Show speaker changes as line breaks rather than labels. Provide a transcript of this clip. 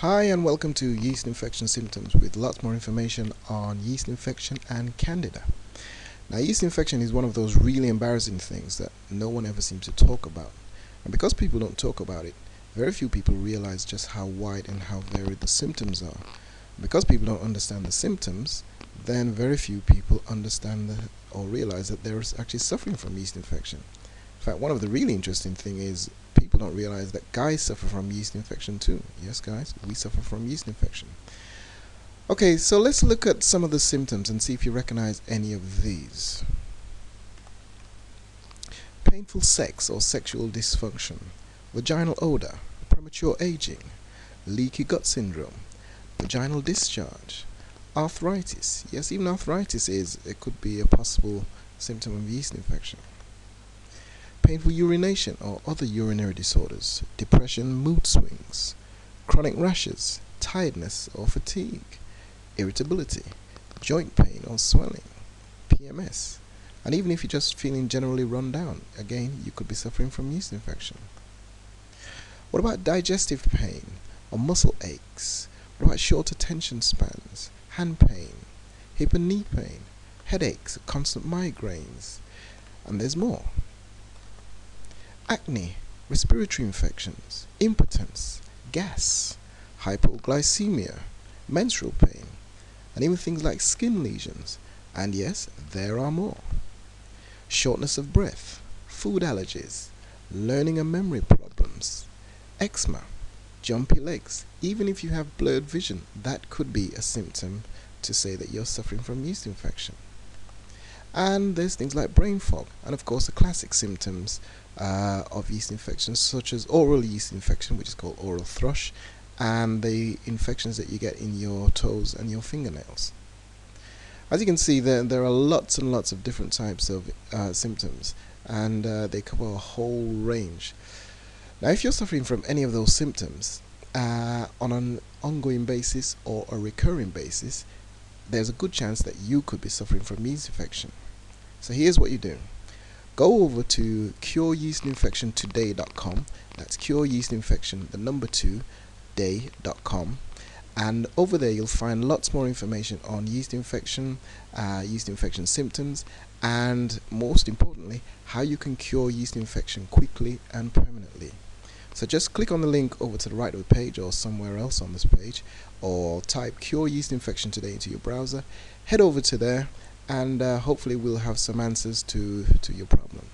Hi and welcome to Yeast Infection Symptoms with lots more information on yeast infection and candida. Now, yeast infection is one of those really embarrassing things that no one ever seems to talk about. And because people don't talk about it, very few people realize just how wide and how varied the symptoms are. Because people don't understand the symptoms, then very few people understand or realize that they're actually suffering from yeast infection. In fact, one of the really interesting things is people don't realize that guys suffer from yeast infection too. Yes, guys, we suffer from yeast infection. Okay, so let's look at some of the symptoms and see if you recognize any of these. Painful sex or sexual dysfunction, vaginal odor, premature aging, leaky gut syndrome, vaginal discharge, arthritis. Yes, even arthritis it could be a possible symptom of yeast infection. Painful urination or other urinary disorders, depression, mood swings, chronic rashes, tiredness or fatigue, irritability, joint pain or swelling, PMS, and even if you're just feeling generally run down, again, you could be suffering from yeast infection. What about digestive pain or muscle aches? What about short attention spans, hand pain, hip and knee pain, headaches, constant migraines, and there's more. Acne, respiratory infections, impotence, gas, hypoglycemia, menstrual pain, and even things like skin lesions. And yes, there are more. Shortness of breath, food allergies, learning and memory problems, eczema, jumpy legs. Even if you have blurred vision, that could be a symptom to say that you're suffering from yeast infection. And there's things like brain fog, and of course the classic symptoms of yeast infections, such as oral yeast infection, which is called oral thrush, and the infections that you get in your toes and your fingernails. As you can see, there are lots and lots of different types of symptoms, and they cover a whole range. Now, if you're suffering from any of those symptoms on an ongoing basis or a recurring basis, there's a good chance that you could be suffering from yeast infection. So here's what you do. Go over to cureyeastinfectiontoday.com. That's cureyeastinfection2day.com. And over there you'll find lots more information on yeast infection symptoms, and most importantly, how you can cure yeast infection quickly and permanently. So just click on the link over to the right of the page or somewhere else on this page, or type Cure Yeast Infection Today into your browser. Head over to there, and hopefully we'll have some answers to your problem.